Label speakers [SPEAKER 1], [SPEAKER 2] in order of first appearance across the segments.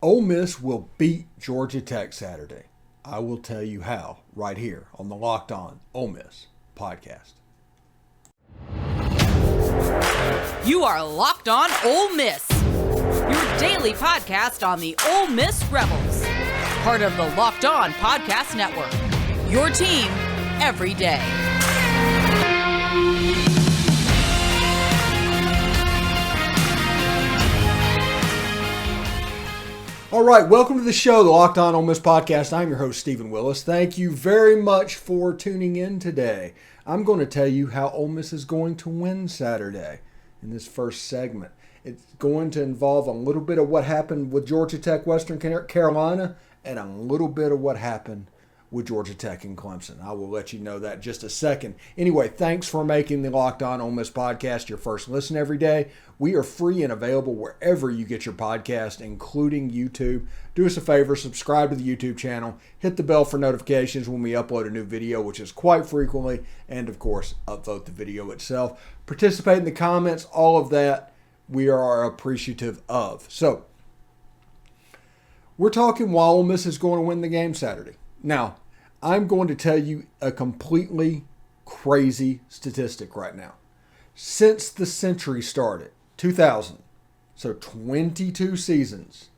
[SPEAKER 1] Ole Miss will beat Georgia Tech Saturday. I will tell you how right here on the Locked On Ole Miss podcast.
[SPEAKER 2] You are Locked On Ole Miss, your daily podcast on the Ole Miss Rebels, part of the Locked On Podcast Network, your team every day.
[SPEAKER 1] All right, welcome to the show, the Locked On Ole Miss podcast. I'm your host, Stephen Willis. Thank you very much for tuning in today. I'm going to tell you how Ole Miss is going to win Saturday in this first segment. It's going to involve a little bit of what happened with Georgia Tech, Western Carolina, and a little bit of what happened with Georgia Tech and Clemson. I will let you know that in just a second. Anyway, thanks for making the Locked On Ole Miss podcast your first listen every day. We are free and available wherever you get your podcast, including YouTube. Do us a favor, subscribe to the YouTube channel, hit the bell for notifications when we upload a new video, which is quite frequently, and of course, upvote the video itself. Participate in the comments, all of that we are appreciative of. So, we're talking why Ole Miss is going to win the game Saturday. Now, I'm going to tell you a completely crazy statistic right now. Since the century started, 2000, so 22 seasons,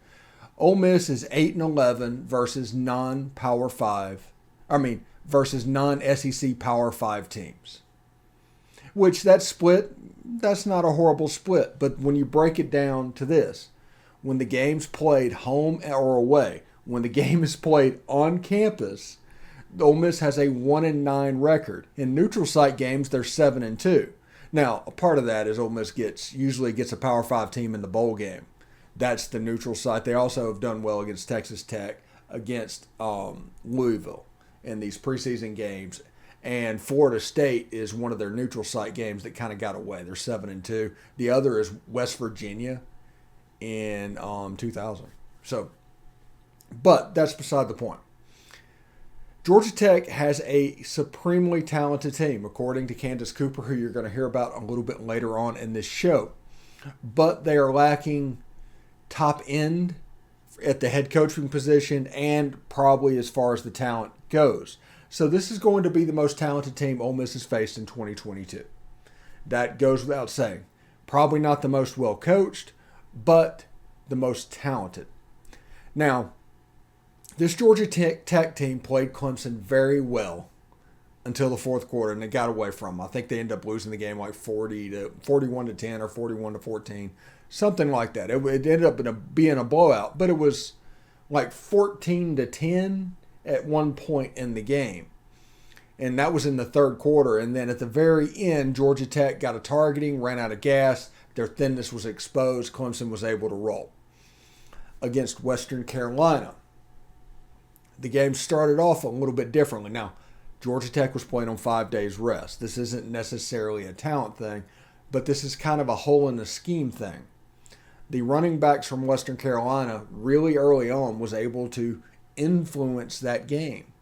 [SPEAKER 1] Ole Miss is 8-11 versus versus non-SEC Power 5 teams. Which that split, that's not a horrible split, but when you break it down to this, when the game's played home or away, when the game is played on campus, Ole Miss has a 1-9 record. In neutral site games, they're 7-2. Now, a part of that is Ole Miss usually gets a Power 5 team in the bowl game. That's the neutral site. They also have done well against Texas Tech, against Louisville in these preseason games. And Florida State is one of their neutral site games that kind of got away. They're 7-2. The other is West Virginia in 2000. But that's beside the point. Georgia Tech has a supremely talented team, according to Candace Cooper, who you're going to hear about a little bit later on in this show. But they are lacking top end at the head coaching position and probably as far as the talent goes. So this is going to be the most talented team Ole Miss has faced in 2022. That goes without saying. Probably not the most well coached, but the most talented. Now, this Georgia Tech team played Clemson very well until the fourth quarter, and they got away from them. I think they ended up losing the game like 41-10 or 41-14, something like that. It ended up being a blowout, but it was like 14-10 at one point in the game, and that was in the third quarter. And then at the very end, Georgia Tech got a targeting, ran out of gas, their thinness was exposed. Clemson was able to roll against Western Carolina. The game started off a little bit differently. Now, Georgia Tech was playing on 5 days rest. This isn't necessarily a talent thing, but this is kind of a hole in the scheme thing. The running backs from Western Carolina really early on was able to influence that game.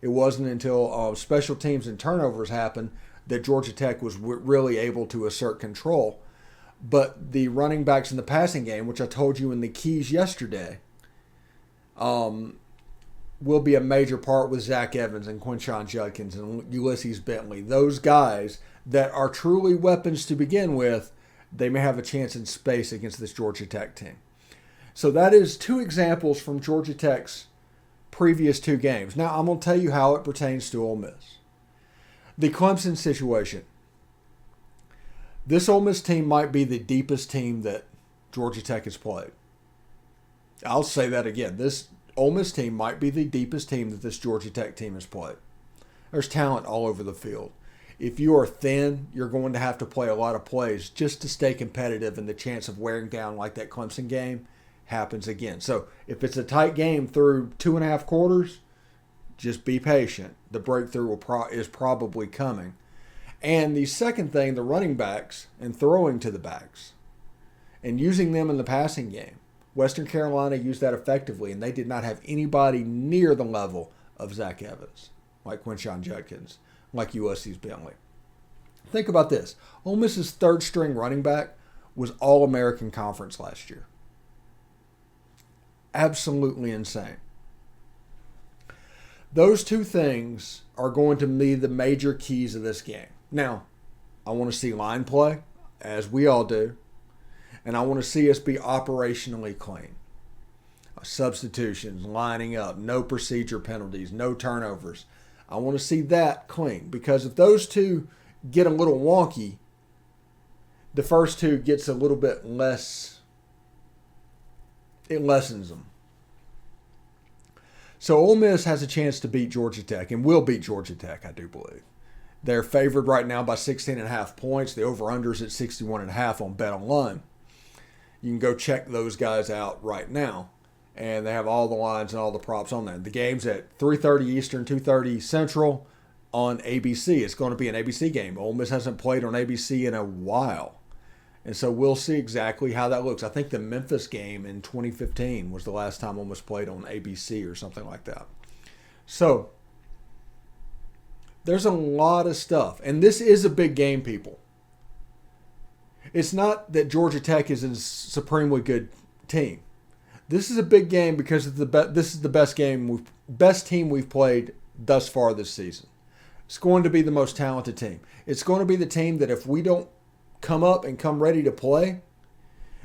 [SPEAKER 1] It wasn't until special teams and turnovers happened that Georgia Tech was really able to assert control. But the running backs in the passing game, which I told you in the keys yesterday, will be a major part with Zach Evans and Quinshon Judkins and Ulysses Bentley. Those guys that are truly weapons to begin with, they may have a chance in space against this Georgia Tech team. So that is two examples from Georgia Tech's previous two games. Now I'm going to tell you how it pertains to Ole Miss. The Clemson situation. This Ole Miss team might be the deepest team that Georgia Tech has played. I'll say that again. This Ole Miss team might be the deepest team that this Georgia Tech team has played. There's talent all over the field. If you are thin, you're going to have to play a lot of plays just to stay competitive, and the chance of wearing down like that Clemson game happens again. So if it's a tight game through 2.5 quarters, just be patient. The breakthrough is probably coming. And the second thing, the running backs and throwing to the backs and using them in the passing game. Western Carolina used that effectively, and they did not have anybody near the level of Zach Evans, like Quinshon Judkins, like Ulysses Bentley. Think about this. Ole Miss's third-string running back was All-American Conference last year. absolutely insane. Those two things are going to be the major keys of this game. Now, I want to see line play, as we all do, and I want to see us be operationally clean. Substitutions, lining up, no procedure penalties, no turnovers. I want to see that clean, because if those two get a little wonky, the first two gets a little bit less, it lessens them. So Ole Miss has a chance to beat Georgia Tech, and will beat Georgia Tech, I do believe. They're favored right now by 16.5 points. The over-under is at 61.5 on BetOnline. You can go check those guys out right now. And they have all the lines and all the props on there. The game's at 3:30 Eastern, 2:30 Central on ABC. It's going to be an ABC game. Ole Miss hasn't played on ABC in a while. And so we'll see exactly how that looks. I think the Memphis game in 2015 was the last time Ole Miss played on ABC or something like that. So there's a lot of stuff. And this is a big game, people. It's not that Georgia Tech is a supremely good team. This is a big game because this is the best team we've played thus far this season. It's going to be the most talented team. It's going to be the team that if we don't come up and come ready to play,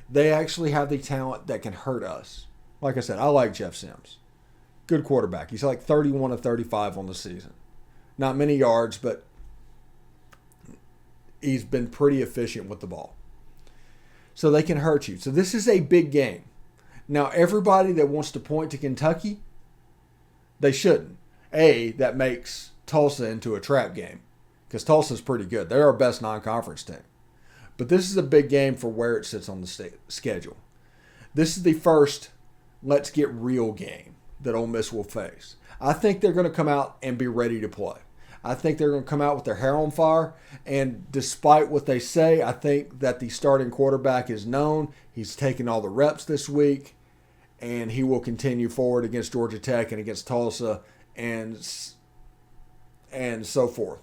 [SPEAKER 1] they actually have the talent that can hurt us. Like I said, I like Jeff Sims. Good quarterback. He's like 31 of 35 on the season. Not many yards, but he's been pretty efficient with the ball. So they can hurt you. So this is a big game. Now, everybody that wants to point to Kentucky, they shouldn't. That makes Tulsa into a trap game, because Tulsa's pretty good. They're our best non-conference team. But this is a big game for where it sits on the schedule. This is the first let's get real game that Ole Miss will face. I think they're going to come out and be ready to play. I think they're going to come out with their hair on fire. And despite what they say, I think that the starting quarterback is known. He's taken all the reps this week. And he will continue forward against Georgia Tech and against Tulsa and so forth.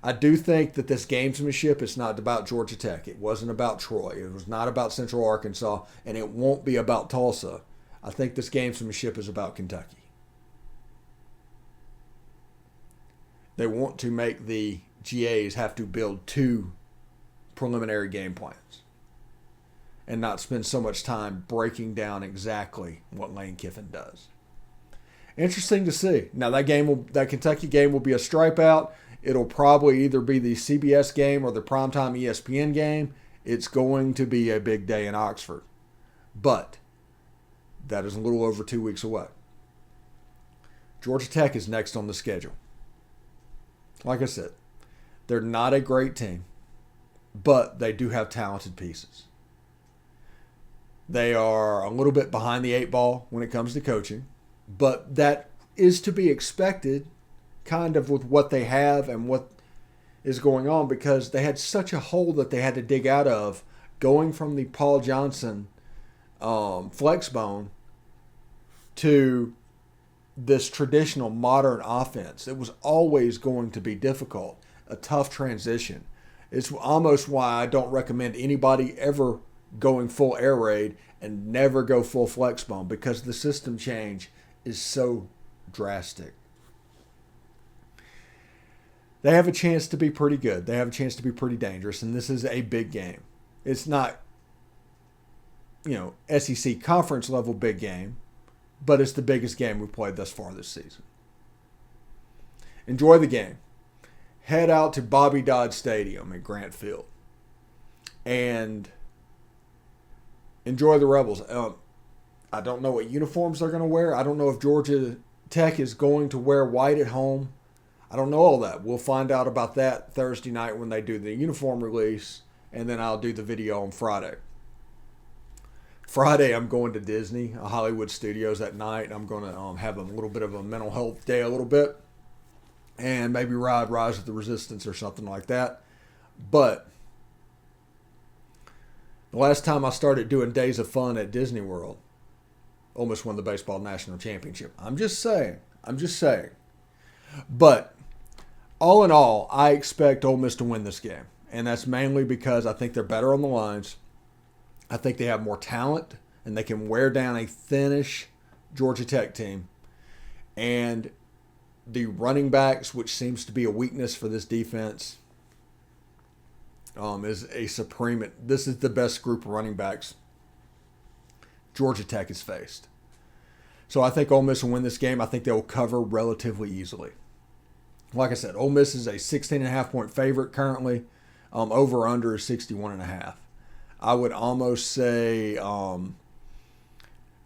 [SPEAKER 1] I do think that this gamesmanship is not about Georgia Tech. It wasn't about Troy. It was not about Central Arkansas. And it won't be about Tulsa. I think this gamesmanship is about Kentucky. They want to make the GAs have to build 2 preliminary game plans and not spend so much time breaking down exactly what Lane Kiffin does. Interesting to see. Now that Kentucky game will be a stripe out. It'll probably either be the CBS game or the primetime ESPN game. It's going to be a big day in Oxford. But that is a little over 2 weeks away. Georgia Tech is next on the schedule. Like I said, they're not a great team, but they do have talented pieces. They are a little bit behind the 8 ball when it comes to coaching, but that is to be expected kind of with what they have and what is going on, because they had such a hole that they had to dig out of going from the Paul Johnson flex bone to this traditional modern offense. It was always going to be difficult, a tough transition. It's almost why I don't recommend anybody ever going full air raid and never go full flex bone, because the system change is so drastic. They have a chance to be pretty good. They have a chance to be pretty dangerous, and this is a big game. It's not, SEC conference level big game, but it's the biggest game we've played thus far this season. Enjoy the game. Head out to Bobby Dodd Stadium at Grant Field and enjoy the Rebels. I don't know what uniforms they're going to wear. I don't know if Georgia Tech is going to wear white at home. I don't know all that. We'll find out about that Thursday night when they do the uniform release, and then I'll do the video on Friday. Friday, I'm going to Disney, Hollywood Studios that night. I'm going to have a little bit of a mental health day a little bit, and maybe ride Rise of the Resistance or something like that. But the last time I started doing days of fun at Disney World, Ole Miss won the baseball national championship. I'm just saying. But all in all, I expect Ole Miss to win this game. And that's mainly because I think they're better on the lines. I think they have more talent and they can wear down a thinnish Georgia Tech team. And the running backs, which seems to be a weakness for this defense, is a supreme. This is the best group of running backs Georgia Tech has faced. So I think Ole Miss will win this game. I think they will cover relatively easily. Like I said, Ole Miss is a 16.5-point favorite currently. Over-under is 61.5. I would almost say Ole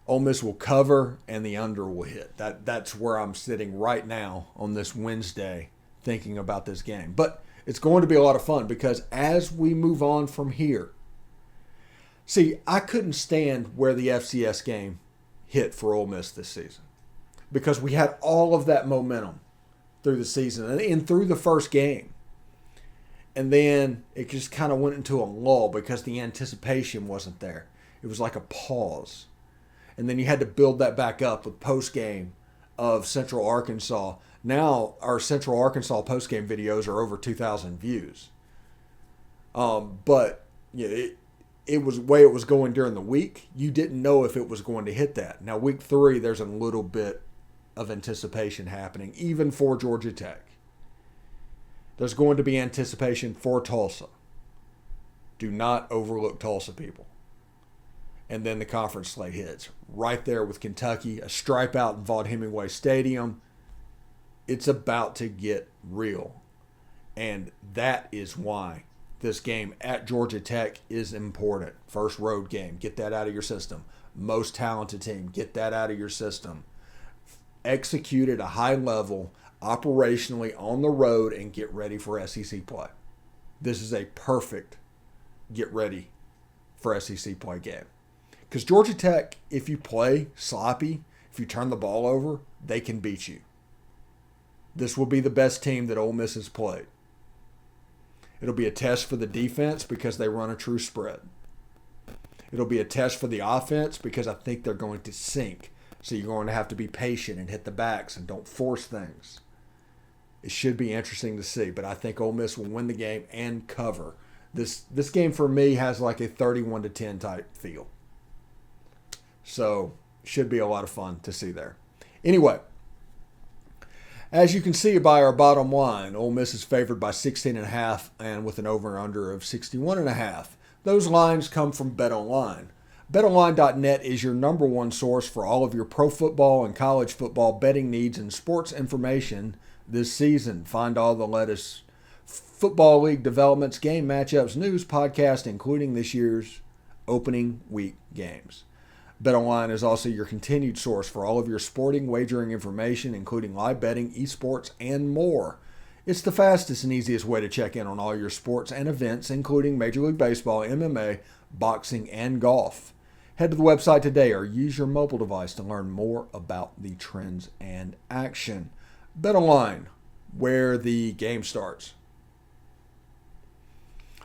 [SPEAKER 1] Miss will cover and the under will hit. That's where I'm sitting right now on this Wednesday thinking about this game. But it's going to be a lot of fun because as we move on from here, see, I couldn't stand where the FCS game hit for Ole Miss this season because we had all of that momentum through the season and through the first game. And then it just kind of went into a lull because the anticipation wasn't there. It was like a pause. And then you had to build that back up with post-game of Central Arkansas. Now our Central Arkansas post-game videos are over 2,000 views. But yeah, it was the way it was going during the week. You didn't know if it was going to hit that. Now week 3, there's a little bit of anticipation happening, even for Georgia Tech. There's going to be anticipation for Tulsa. Do not overlook Tulsa, people. And then the conference slate hits. Right there with Kentucky, a stripe out in Vaught-Hemingway Stadium. It's about to get real. And that is why this game at Georgia Tech is important. First road game. Get that out of your system. Most talented team. Get that out of your system. Execute at a high level operationally on the road and get ready for SEC play. This is a perfect get ready for SEC play game. Because Georgia Tech, if you play sloppy, if you turn the ball over, they can beat you. This will be the best team that Ole Miss has played. It'll be a test for the defense because they run a true spread. It'll be a test for the offense because I think they're going to sink. So you're going to have to be patient and hit the backs and don't force things. It should be interesting to see, but I think Ole Miss will win the game and cover. This game for me has like a 31-10 type feel. So should be a lot of fun to see there. Anyway, as you can see by our bottom line, Ole Miss is favored by 16.5 and with an over-under of 61.5. Those lines come from BetOnline. BetOnline.net is your number one source for all of your pro football and college football betting needs and sports information this season. Find all the latest football league developments, game matchups, news, podcast, including this year's opening week games. BetOnline is also your continued source for all of your sporting wagering information, including live betting, esports, and more. It's the fastest and easiest way to check in on all your sports and events, including Major League Baseball, MMA, boxing, and golf. Head to the website today or use your mobile device to learn more about the trends and action. BetOnline, where the game starts.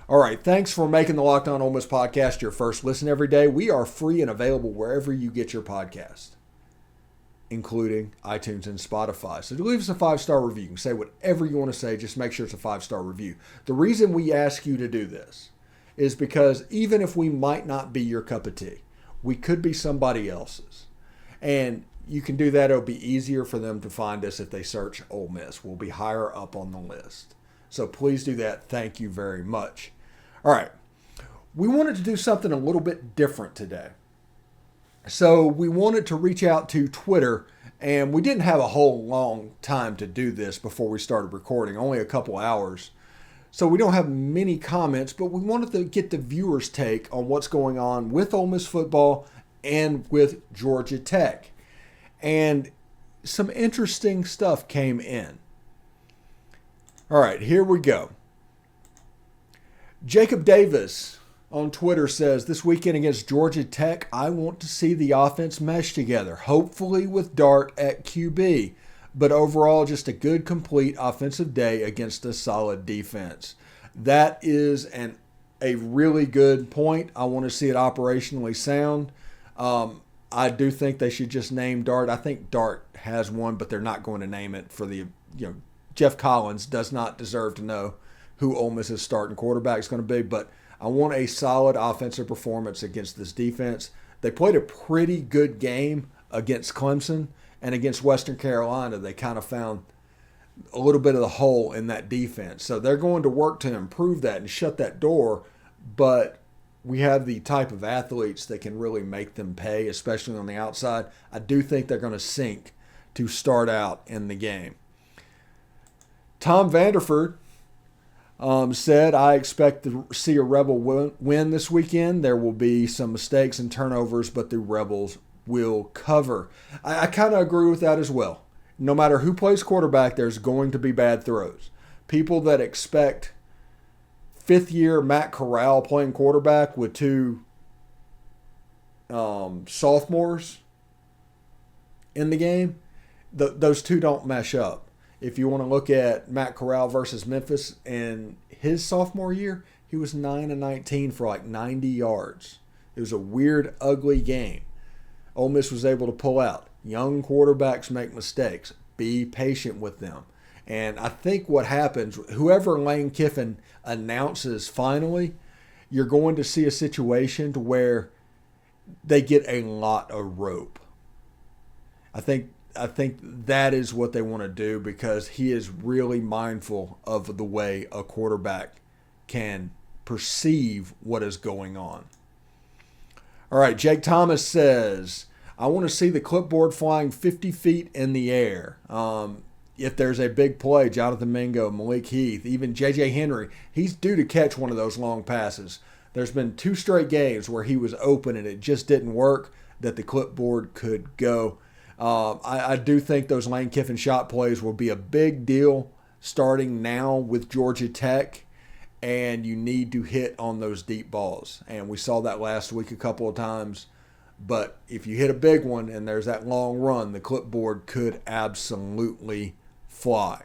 [SPEAKER 1] All right, thanks for making the Locked On Ole Miss podcast your first listen every day. We are free and available wherever you get your podcast, including iTunes and Spotify. So leave us a 5-star review. You can say whatever you want to say. Just make sure it's a 5-star review. The reason we ask you to do this is because even if we might not be your cup of tea, we could be somebody else's. And you can do that. It'll be easier for them to find us if they search Ole Miss. We'll be higher up on the list. So please do that. Thank you very much. All right. We wanted to do something a little bit different today. So we wanted to reach out to Twitter, and we didn't have a whole long time to do this before we started recording, only a couple hours. So we don't have many comments, but we wanted to get the viewers' take on what's going on with Ole Miss football and with Georgia Tech. And some interesting stuff came in. All right, here we go. Jacob Davis on Twitter says, this weekend against Georgia Tech, I want to see the offense mesh together, hopefully with Dart at QB. But overall, just a good, complete offensive day against a solid defense. That is a really good point. I want to see it operationally sound. I do think they should just name Dart. I think Dart has one, but they're not going to name it for the, Jeff Collins does not deserve to know who Ole Miss's starting quarterback is going to be. But I want a solid offensive performance against this defense. They played a pretty good game against Clemson, and against Western Carolina, they kind of found a little bit of the hole in that defense. So they're going to work to improve that and shut that door, but we have the type of athletes that can really make them pay, especially on the outside. I do think they're going to sink to start out in the game. Tom Vanderford said, I expect to see a Rebel win this weekend. There will be some mistakes and turnovers, but the Rebels will cover. I kind of agree with that as well. No matter who plays quarterback, there's going to be bad throws. People that expect fifth-year Matt Corral playing quarterback with two sophomores in the game, those two don't mesh up. If you want to look at Matt Corral versus Memphis in his sophomore year, he was 9-19 for like 90 yards. It was a weird, ugly game. Ole Miss was able to pull out. Young quarterbacks make mistakes. Be patient with them. And I think what happens, whoever Lane Kiffin announces finally, you're going to see a situation to where they get a lot of rope. I think that is what they want to do, because he is really mindful of the way a quarterback can perceive what is going on. All right, Jake Thomas says, I want to see the clipboard flying 50 feet in the air. If there's a big play, Jonathan Mingo, Malik Heath, even J.J. Henry, he's due to catch one of those long passes. There's been 2 straight games where he was open and it just didn't work, that the clipboard could go. I do think those Lane Kiffin shot plays will be a big deal starting now with Georgia Tech, and you need to hit on those deep balls. And we saw that last week a couple of times. But if you hit a big one and there's that long run, the clipboard could absolutely fly.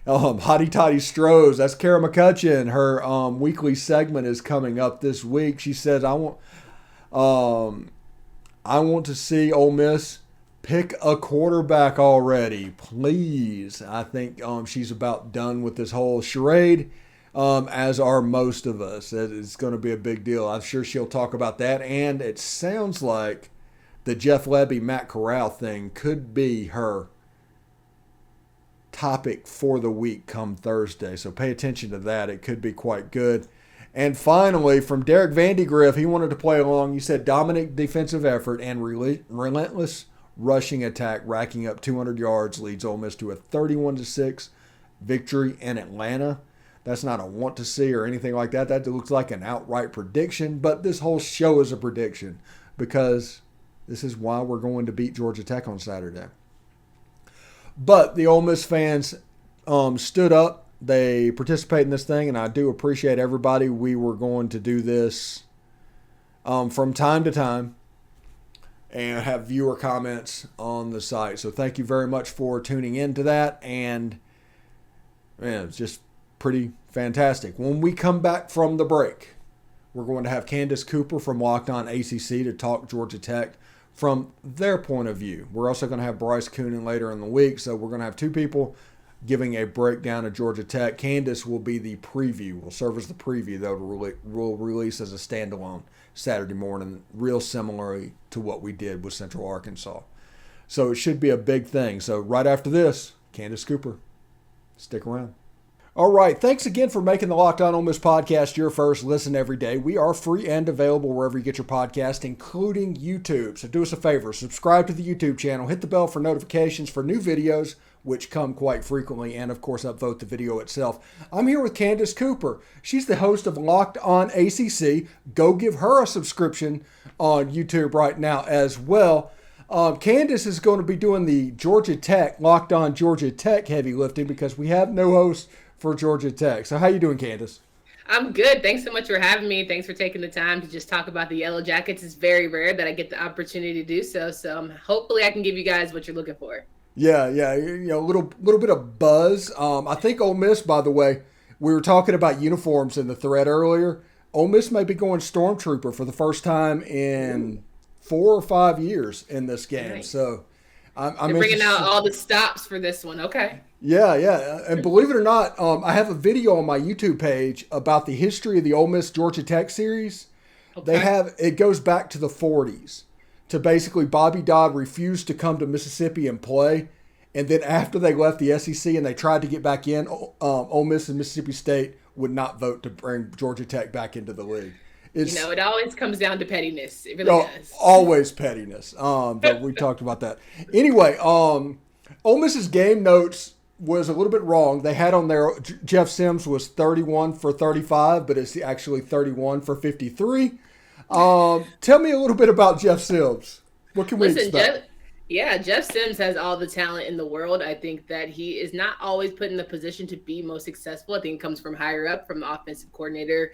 [SPEAKER 1] Hottie Toddy Strohs, that's Kara McCutcheon. Her weekly segment is coming up this week. She says, I want to see Ole Miss pick a quarterback already, please. I think she's about done with this whole charade, as are most of us. It's going to be a big deal. I'm sure she'll talk about that. And it sounds like the Jeff Lebby, Matt Corral thing could be her topic for the week come Thursday. So pay attention to that. It could be quite good. And finally, from Derek Vandegrift, he wanted to play along. You said dominant defensive effort and relentless rushing attack, racking up 200 yards, leads Ole Miss to a 31-6 victory in Atlanta. That's not a want to see or anything like that. That looks like an outright prediction, but this whole show is a prediction, because this is why we're going to beat Georgia Tech on Saturday. But the Ole Miss fans stood up. They participate in this thing, and I do appreciate everybody. We were going to do this from time to time and have viewer comments on the site. So thank you very much for tuning into that, and man, it's just pretty fantastic. When we come back from the break, we're going to have Candace Cooper from Locked On ACC to talk Georgia Tech from their point of view. We're also going to have Bryce Coonan later in the week, so we're going to have 2 people giving a breakdown of Georgia Tech. Candace will be the preview, will serve as the preview, though, will release as a standalone Saturday morning, real similarly to what we did with Central Arkansas. So it should be a big thing. So right after this, Candace Cooper. Stick around. All right, thanks again for making the Locked On Ole Miss podcast your first listen every day. We are free and available wherever you get your podcast, including YouTube. So do us a favor, subscribe to the YouTube channel, hit the bell for notifications for new videos, which come quite frequently, and of course upvote the video itself. I'm here with Candace Cooper. She's the host of Locked On ACC. Go give her a subscription on YouTube right now as well. Candace is going to be doing the Georgia Tech, Locked On Georgia Tech heavy lifting, because we have no host for Georgia Tech. So how you doing, Candace?
[SPEAKER 3] I'm good. Thanks so much for having me. Thanks for taking the time to just talk about the Yellow Jackets. It's very rare that I get the opportunity to do so. So hopefully I can give you guys what you're looking for.
[SPEAKER 1] Yeah, you know, a little bit of buzz. I think Ole Miss, by the way, we were talking about uniforms in the thread earlier. Ole Miss may be going Stormtrooper for the first time in 4 or 5 years in this game. Nice. So I'm
[SPEAKER 3] bringing out all the stops for this one. Okay.
[SPEAKER 1] Yeah. And believe it or not, I have a video on my YouTube page about the history of the Ole Miss Georgia Tech series.
[SPEAKER 3] Okay.
[SPEAKER 1] It goes back to the 40s to basically Bobby Dodd refused to come to Mississippi and play. And then after they left the SEC and they tried to get back in, Ole Miss and Mississippi State would not vote to bring Georgia Tech back into the league. It's
[SPEAKER 3] It always comes down to pettiness. It really does.
[SPEAKER 1] always pettiness. But we talked about that. Anyway, Ole Miss's game notes was a little bit wrong. They had on there Jeff Sims was 31 for 35, but it's actually 31 for 53. Tell me a little bit about Jeff Sims. What can we expect?
[SPEAKER 3] Jeff Sims has all the talent in the world. I think that he is not always put in the position to be most successful. I think it comes from higher up, from the offensive coordinator,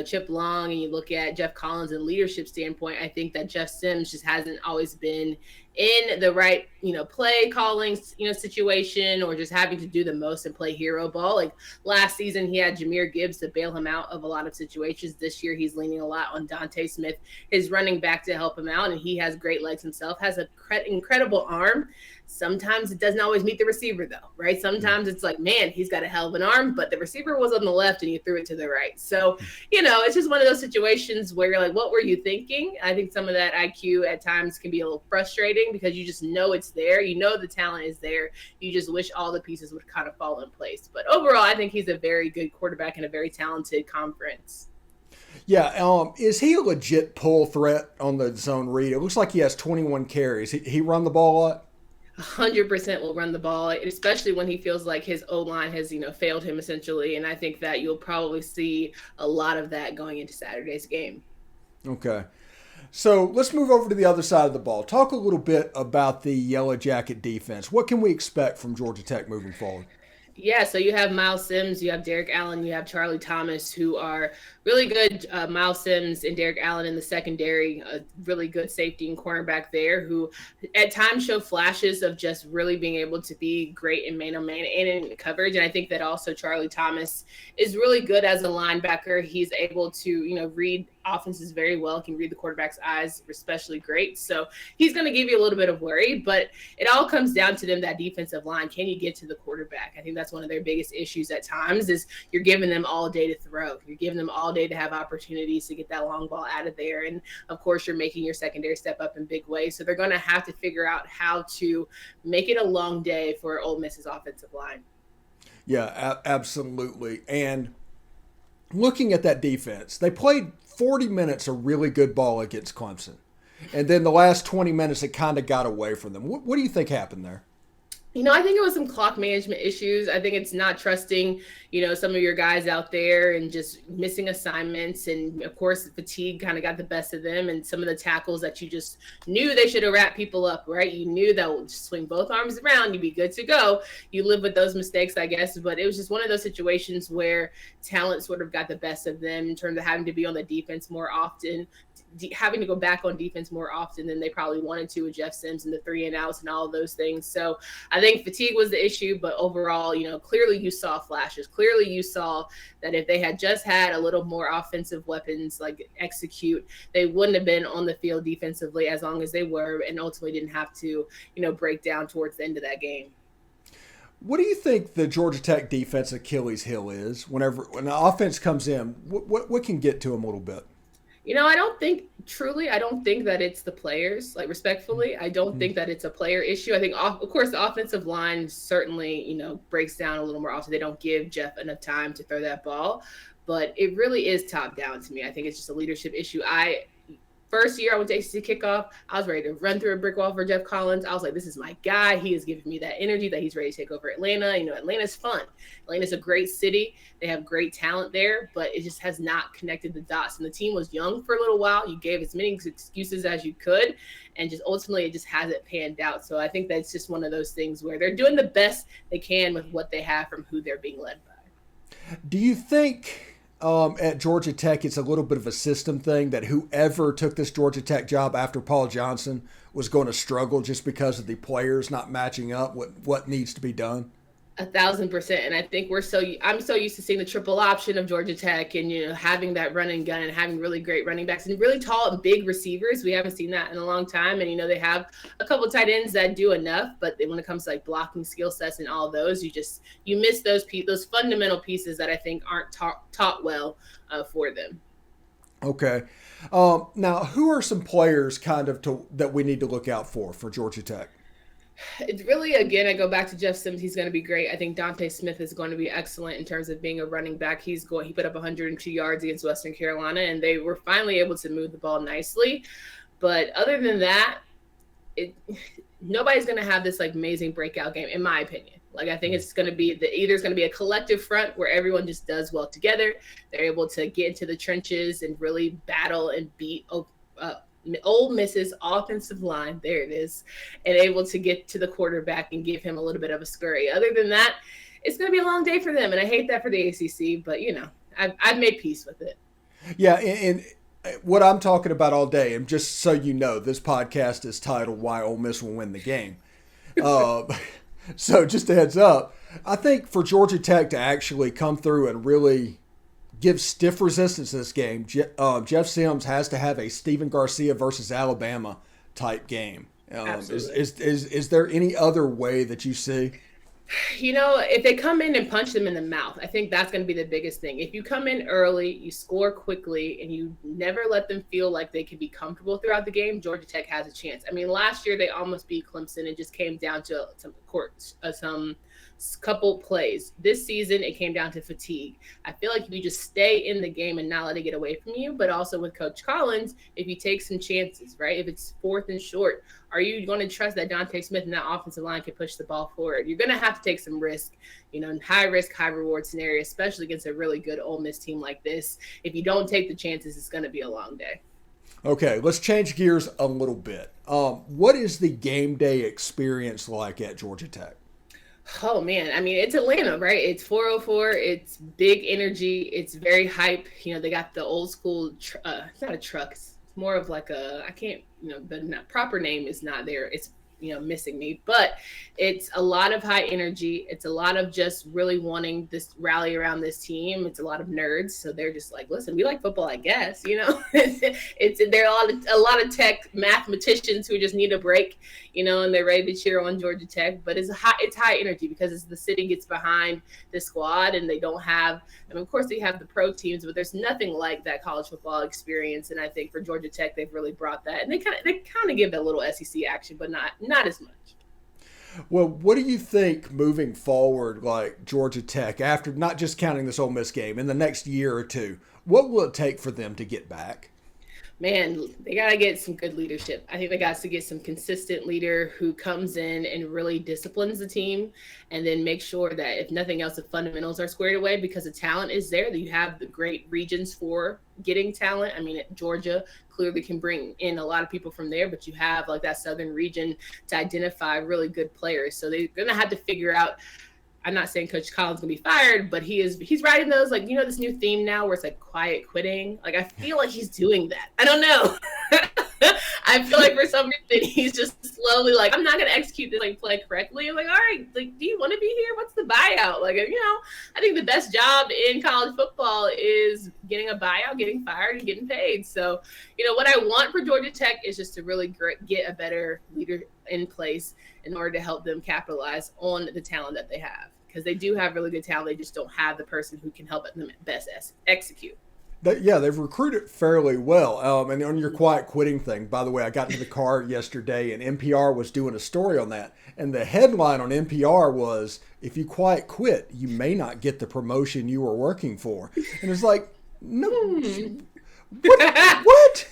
[SPEAKER 3] Chip Long, and you look at Jeff Collins and leadership standpoint. I think that Jeff Sims just hasn't always been in the right, play calling, situation, or just having to do the most and play hero ball. Like last season, he had Jahmyr Gibbs to bail him out of a lot of situations. This year, he's leaning a lot on Dante Smith, his running back, to help him out. And he has great legs himself, has an incredible arm. Sometimes it doesn't always meet the receiver, though, right? Sometimes it's like, man, he's got a hell of an arm, but the receiver was on the left and you threw it to the right. So, it's just one of those situations where you're like, what were you thinking? I think some of that IQ at times can be a little frustrating because you just know it's there. The talent is there. You just wish all the pieces would kind of fall in place. But overall, I think he's a very good quarterback in a very talented conference.
[SPEAKER 1] Yeah, is he a legit pull threat on the zone read? It looks like he has 21 carries. He run the ball a lot?
[SPEAKER 3] 100% will run the ball, especially when he feels like his O-line has, failed him essentially. And I think that you'll probably see a lot of that going into Saturday's game.
[SPEAKER 1] Okay. So let's move over to the other side of the ball. Talk a little bit about the Yellow Jacket defense. What can we expect from Georgia Tech moving forward?
[SPEAKER 3] Yeah, so you have Miles Sims, you have Derek Allen, you have Charlie Thomas, who are really good. Miles Sims and Derek Allen in the secondary, a really good safety and cornerback there, who at times show flashes of just really being able to be great in man-on-man and in coverage. And I think that also Charlie Thomas is really good as a linebacker. He's able to, read offenses very well, can read the quarterback's eyes especially great. So he's going to give you a little bit of worry, but it all comes down to them, that defensive line. Can you get to the quarterback? I think that's one of their biggest issues at times is you're giving them all day to throw. You're giving them all day to have opportunities to get that long ball out of there. And of course, you're making your secondary step up in big ways. So they're going to have to figure out how to make it a long day for Ole Miss's offensive line.
[SPEAKER 1] Yeah, absolutely. And looking at that defense, they played 40 minutes of really good ball against Clemson. And then the last 20 minutes, it kind of got away from them. What do you think happened there?
[SPEAKER 3] I think it was some clock management issues. I think it's not trusting, some of your guys out there and just missing assignments. And of course, fatigue kind of got the best of them. And some of the tackles that you just knew they should have wrapped people up, right? You knew that would just swing both arms around, you'd be good to go. You live with those mistakes, I guess. But it was just one of those situations where talent sort of got the best of them in terms of having to be on the defense more often, having to go back on defense more often than they probably wanted to with Jeff Sims and the 3 and outs and all of those things. So I think fatigue was the issue, but overall, clearly you saw flashes. Clearly you saw that if they had just had a little more offensive weapons, like execute, they wouldn't have been on the field defensively as long as they were, and ultimately didn't have to, break down towards the end of that game.
[SPEAKER 1] What do you think the Georgia Tech defense Achilles heel is when the offense comes in? What can get to them a little bit?
[SPEAKER 3] I don't think that it's the players, like respectfully. I don't think that it's a player issue. I think, of course, the offensive line certainly, breaks down a little more often. They don't give Jeff enough time to throw that ball, but it really is top down to me. I think it's just a leadership issue. First year I went to ACC kickoff, I was ready to run through a brick wall for Jeff Collins. I was like, this is my guy. He is giving me that energy that he's ready to take over Atlanta. Atlanta's fun. Atlanta's a great city. They have great talent there, but it just has not connected the dots. And the team was young for a little while. You gave as many excuses as you could, and just ultimately it just hasn't panned out. So I think that's just one of those things where they're doing the best they can with what they have from who they're being led by.
[SPEAKER 1] Do you think at Georgia Tech it's a little bit of a system thing that whoever took this Georgia Tech job after Paul Johnson was going to struggle just because of the players not matching up what needs to be done?
[SPEAKER 3] 1,000%. And I think I'm so used to seeing the triple option of Georgia Tech and, having that run and gun and having really great running backs and really tall and big receivers. We haven't seen that in a long time. And, they have a couple of tight ends that do enough, but when it comes to like blocking skill sets and all those, you miss those fundamental pieces that I think aren't taught well for them.
[SPEAKER 1] Okay. Now, who are some players that we need to look out for Georgia Tech?
[SPEAKER 3] It's really, again, I go back to Jeff Sims. He's going to be great. I think Dante Smith is going to be excellent in terms of being a running back. He put up 102 yards against Western Carolina, and they were finally able to move the ball nicely. But other than that, nobody's going to have this like amazing breakout game, in my opinion. Like, I think it's going to be either it's going to be a collective front where everyone just does well together. They're able to get into the trenches and really battle and beat Ole Miss's offensive line. There it is. And able to get to the quarterback and give him a little bit of a scurry. Other than that, it's going to be a long day for them. And I hate that for the ACC, but I've made peace with it.
[SPEAKER 1] Yeah. And what I'm talking about all day, and just so you know, this podcast is titled Why Ole Miss Will Win the Game. So just a heads up, I think for Georgia Tech to actually come through and really give stiff resistance to this game, Jeff Sims has to have a Stephen Garcia versus Alabama type game. Is there any other way that you see?
[SPEAKER 3] If they come in and punch them in the mouth, I think that's going to be the biggest thing. If you come in early, you score quickly, and you never let them feel like they can be comfortable throughout the game, Georgia Tech has a chance. I mean, last year they almost beat Clemson. It just came down to some couple plays. This season, it came down to fatigue. I feel like if you just stay in the game and not let it get away from you, but also with Coach Collins, if you take some chances, right? If it's 4th and short, are you going to trust that Dante Smith and that offensive line can push the ball forward? You're going to have to take some risk, high risk, high reward scenario, especially against a really good Ole Miss team like this. If you don't take the chances, it's going to be a long day.
[SPEAKER 1] Okay, let's change gears a little bit. What is the game day experience like at Georgia Tech?
[SPEAKER 3] Oh, man. I mean, it's Atlanta, right? It's 404. It's big energy. It's very hype. They got the old school, it's not a truck. It's more of like the proper name is not there. It's, missing me. But it's a lot of high energy. It's a lot of just really wanting this rally around this team. It's a lot of nerds. So they're just like, listen, we like football, I guess. There are a lot of tech mathematicians who just need a break, and they're ready to cheer on Georgia Tech. But it's high energy because the city gets behind the squad, and they don't have, of course they have the pro teams, but there's nothing like that college football experience. And I think for Georgia Tech, they've really brought that. And they kind of give a little SEC action, but not as much.
[SPEAKER 1] Well, what do you think moving forward, like Georgia Tech, after not just counting this Ole Miss game, in the next year or two, what will it take for them to get back?
[SPEAKER 3] Man, they got to get some good leadership. I think they got to get some consistent leader who comes in and really disciplines the team, and then make sure that if nothing else, the fundamentals are squared away, because the talent is there. That you have the great regions for getting talent. I mean, Georgia clearly can bring in a lot of people from there, but you have like that southern region to identify really good players. So they're going to have to figure out. I'm not saying Coach Collins gonna be fired, but he's writing those, like, this new theme now where it's like quiet quitting. Like, I feel like he's doing that. I don't know. I feel like for some reason he's just slowly like, I'm not gonna execute this play correctly. I'm like, all right, like, do you want to be here? What's the buyout? Like, I think the best job in college football is getting a buyout, getting fired, and getting paid. So, what I want for Georgia Tech is just to really get a better leader in place in order to help them capitalize on the talent that they have. Because they do have really good talent. They just don't have the person who can help them best execute.
[SPEAKER 1] They've recruited fairly well. And on your quiet quitting thing, by the way, I got into the car yesterday and NPR was doing a story on that. And the headline on NPR was, if you quiet quit, you may not get the promotion you were working for. And it's like, no. What?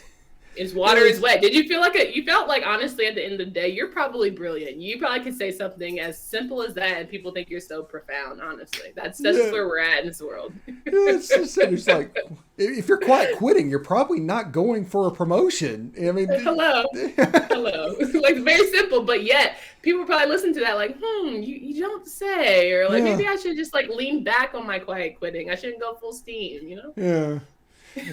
[SPEAKER 3] His water is wet. Did you feel like you felt like, honestly, at the end of the day, you're probably brilliant. You probably could say something as simple as that and people think you're so profound, honestly. That's just where we're at in this world.
[SPEAKER 1] It's like, if you're quiet quitting, you're probably not going for a promotion. I mean,
[SPEAKER 3] hello. Like, very simple, but yet people probably listen to that like, you don't say. Or like, maybe I should just lean back on my quiet quitting. I shouldn't go full steam,
[SPEAKER 1] Yeah.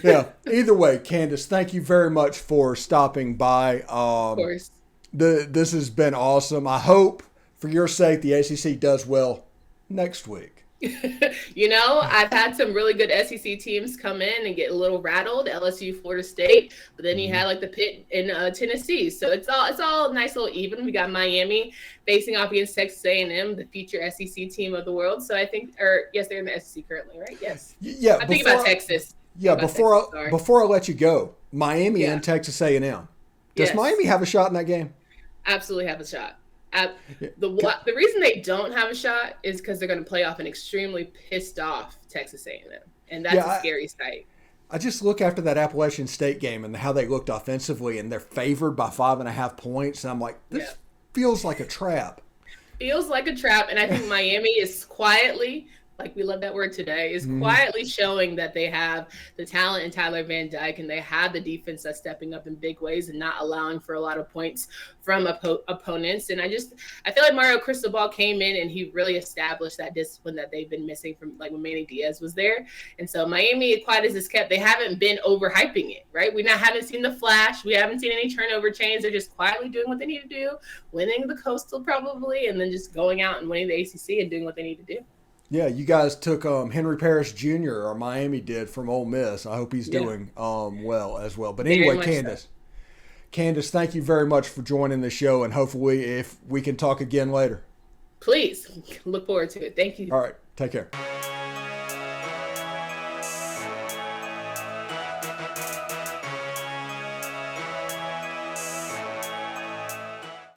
[SPEAKER 1] Yeah. Either way, Candace, thank you very much for stopping by.
[SPEAKER 3] Of course.
[SPEAKER 1] This has been awesome. I hope, for your sake, the ACC does well next week.
[SPEAKER 3] I've had some really good SEC teams come in and get a little rattled. LSU, Florida State, but then you had the Pitt in Tennessee. So it's all nice, little even. We got Miami facing off against Texas A&M, the future SEC team of the world. So I think, yes, they're in the SEC currently, right? Yes.
[SPEAKER 1] Yeah.
[SPEAKER 3] I think about Texas.
[SPEAKER 1] Yeah, before I let you go, Miami
[SPEAKER 3] Yeah.
[SPEAKER 1] and Texas A&M. Does
[SPEAKER 3] Yes.
[SPEAKER 1] Miami have a shot in that game?
[SPEAKER 3] Absolutely have a shot. The reason they don't have a shot is because they're going to play off an extremely pissed off Texas A&M, and that's a scary sight.
[SPEAKER 1] I just look after that Appalachian State game and how they looked offensively, and they're favored by 5.5 points, and I'm like, this feels like a trap.
[SPEAKER 3] Feels like a trap, and I think Miami is quietly, like we love that word today, is quietly showing that they have the talent in Tyler Van Dyke, and they have the defense that's stepping up in big ways and not allowing for a lot of points from opponents. And I feel like Mario Cristobal came in and he really established that discipline that they've been missing from like when Manny Diaz was there. And so Miami, quiet as it's kept, they haven't been overhyping it, right? Haven't seen the flash. We haven't seen any turnover chains. They're just quietly doing what they need to do, winning the Coastal probably, and then just going out and winning the ACC and doing what they need to do.
[SPEAKER 1] Yeah, you guys took Henry Parrish Jr., or Miami did, from Ole Miss. I hope he's doing well as well. But anyway, Candace, thank you very much for joining the show, and hopefully if we can talk again later.
[SPEAKER 3] Please. Look forward to it. Thank you.
[SPEAKER 1] All right. Take care.